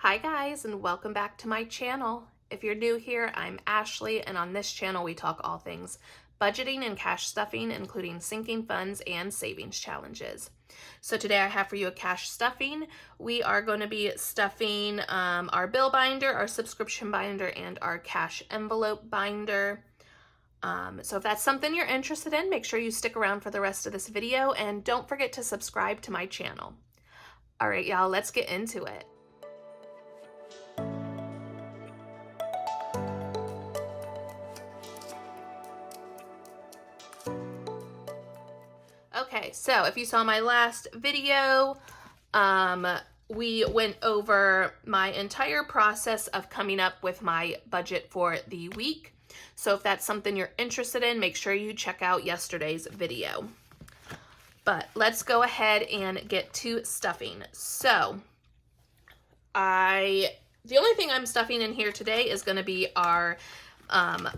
Hi guys, and welcome back to my channel. If you're new here, I'm Ashley, and on this channel we talk all things budgeting and cash stuffing, including sinking funds and savings challenges. So today I have for you a cash stuffing. We are going to be stuffing our bill binder, our subscription binder, and our cash envelope binder. So if that's something you're interested in, make sure you stick around for the rest of this video, and don't forget to subscribe to my channel. All right, y'all, let's get into it. Okay, so if you saw my last video, we went over my entire process of coming up with my budget for the week. So if that's something you're interested in, make sure you check out yesterday's video. But let's go ahead and get to stuffing. So the only thing I'm stuffing in here today is going to be our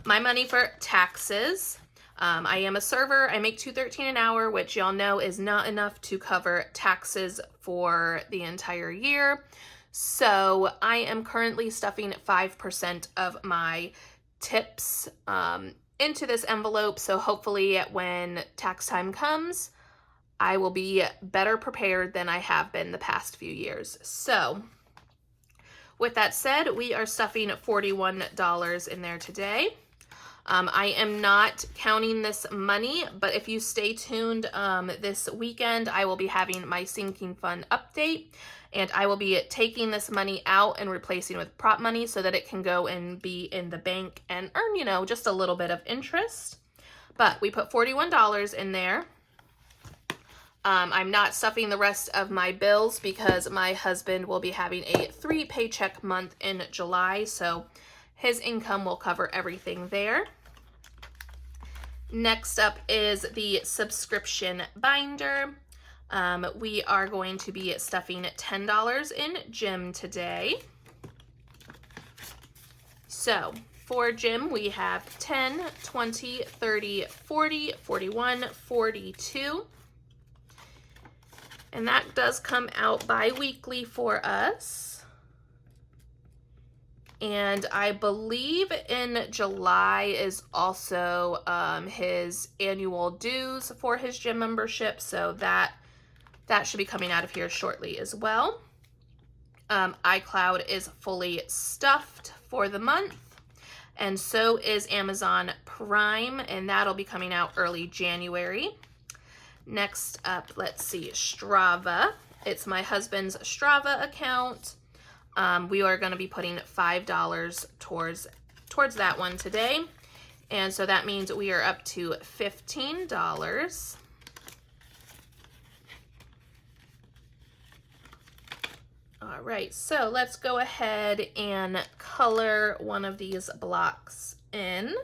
my money for taxes. I am a server. I make $2.13 an hour, which y'all know is not enough to cover taxes for the entire year. So I am currently stuffing 5% of my tips into this envelope. So hopefully when tax time comes, I will be better prepared than I have been the past few years. So with that said, we are stuffing $41 in there today. I am not counting this money, but if you stay tuned this weekend, I will be having my sinking fund update, and I will be taking this money out and replacing with prop money so that it can go and be in the bank and earn, you know, just a little bit of interest. But we put $41 in there. I'm not stuffing the rest of my bills because my husband will be having a 3-paycheck month in July, so his income will cover everything there. Next up is the subscription binder. We are going to be stuffing $10 in gym today. So for gym, we have 10, 20, 30, 40, 41, 42. And that does come out bi-weekly for us. And I believe in July is also his annual dues for his gym membership. So that should be coming out of here shortly as well. iCloud is fully stuffed for the month. And so is Amazon Prime, and that'll be coming out early January. Next up, let's see, Strava. It's my husband's Strava account. We are going to be putting $5 towards that one today. And so that means we are up to $15. All right, so let's go ahead and color one of these blocks in.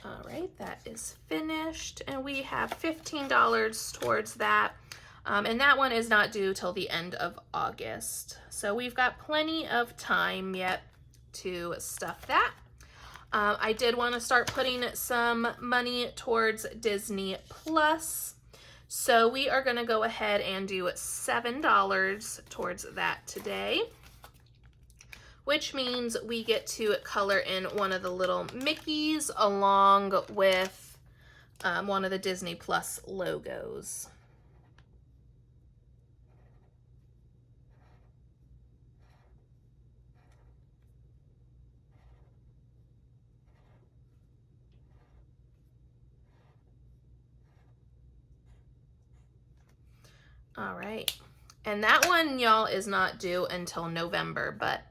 All right, that is finished, and we have $15 towards that, and that one is not due till the end of August. So we've got plenty of time yet to stuff that. I did want to start putting some money towards Disney Plus, so we are going to go ahead and do $7 towards that today, which means we get to color in one of the little Mickeys along with one of the Disney Plus logos. All right, and that one, y'all, is not due until November, but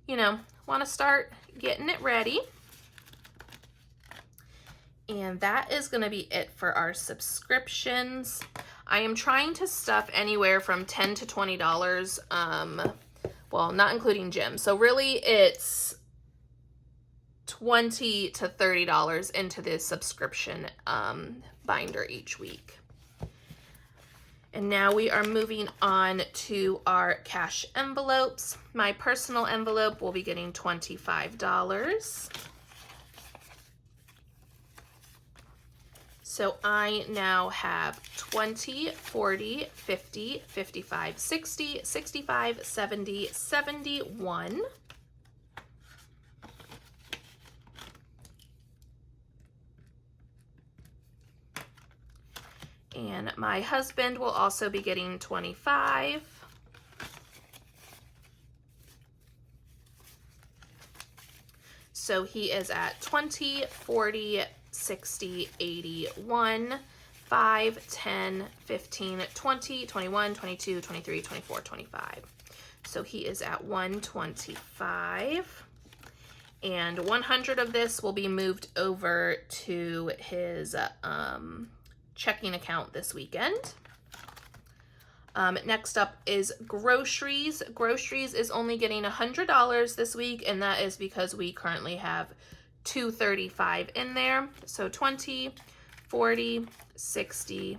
you know, want to start getting it ready. And that is going to be it for our subscriptions. I am trying to stuff anywhere from $10 to $20, well, not including gym. So really it's $20 to $30 into the subscription binder each week. And now we are moving on to our cash envelopes. My personal envelope will be getting $25. So I now have 20, 40, 50, 55, 60, 65, 70, 71. And my husband will also be getting 25. So he is at 20, 40, 60, 81, 5, 10, 15, 20, 21, 22, 23, 24, 25. So he is at 125. And 100 of this will be moved over to his checking account this weekend. Next up is groceries. Groceries is only getting $100 this week, and that is because we currently have $235 in there. So 20, 40, 60,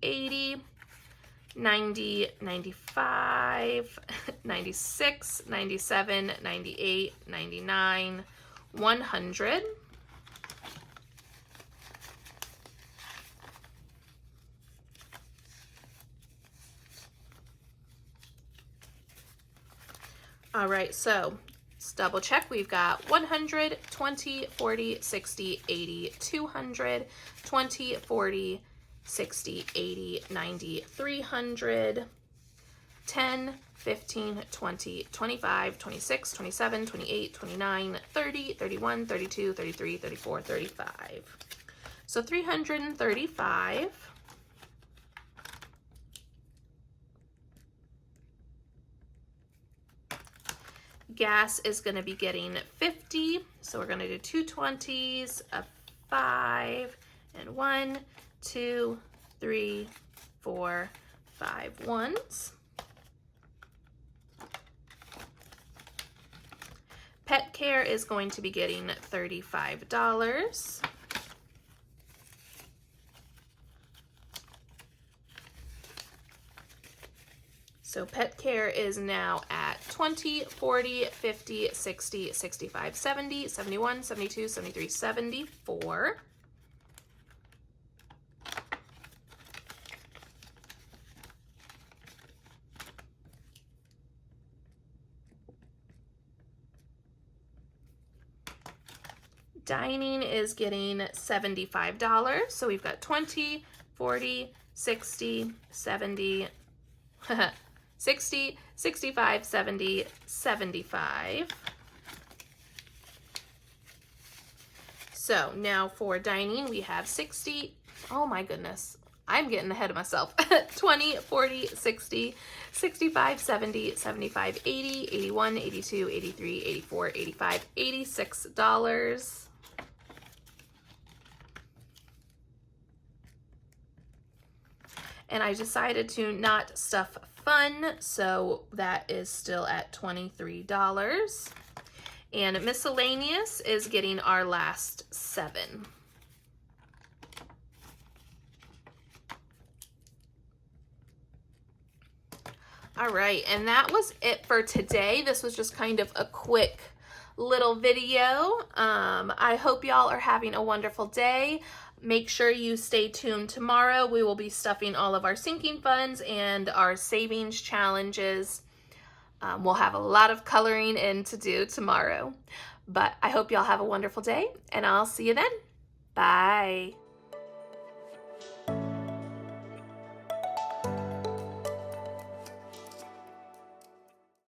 80, 90, 95, 96, 97, 98, 99, 100. All right, so let's double check. We've got 100, 20, 40, 60, 80, 200, 20, 40, 60, 80, 90, 300, 10, 15, 20, 25, 26, 27, 28, 29, 30, 31, 32, 33, 34, 35. So 335. Gas is going to be getting 50, so we're going to do two 20s, a 5, and 1, 2, 3, 4, 5 1s. Pet care is going to be getting $35. So pet care is now at 20, 40, 50, 60, 65, 70, 71, 72, 73, 74. Dining is getting $75. So we've got 20, 40, 60, 70, 60, 65, 70, 75. So now for dining, we have 60. Oh my goodness, I'm getting ahead of myself. 20, 40, 60, 65, 70, 75, 80, 81, 82, 83, 84, 85, $86. And I decided to not stuff fun, so that is still at $23. And miscellaneous is getting our last 7. All right, and that was it for today. This was just kind of a quick little video. I hope y'all are having a wonderful day. Make sure you stay tuned tomorrow. We will be stuffing all of our sinking funds and our savings challenges. We'll have a lot of coloring in to do tomorrow. But I hope y'all have a wonderful day, and I'll see you then. Bye.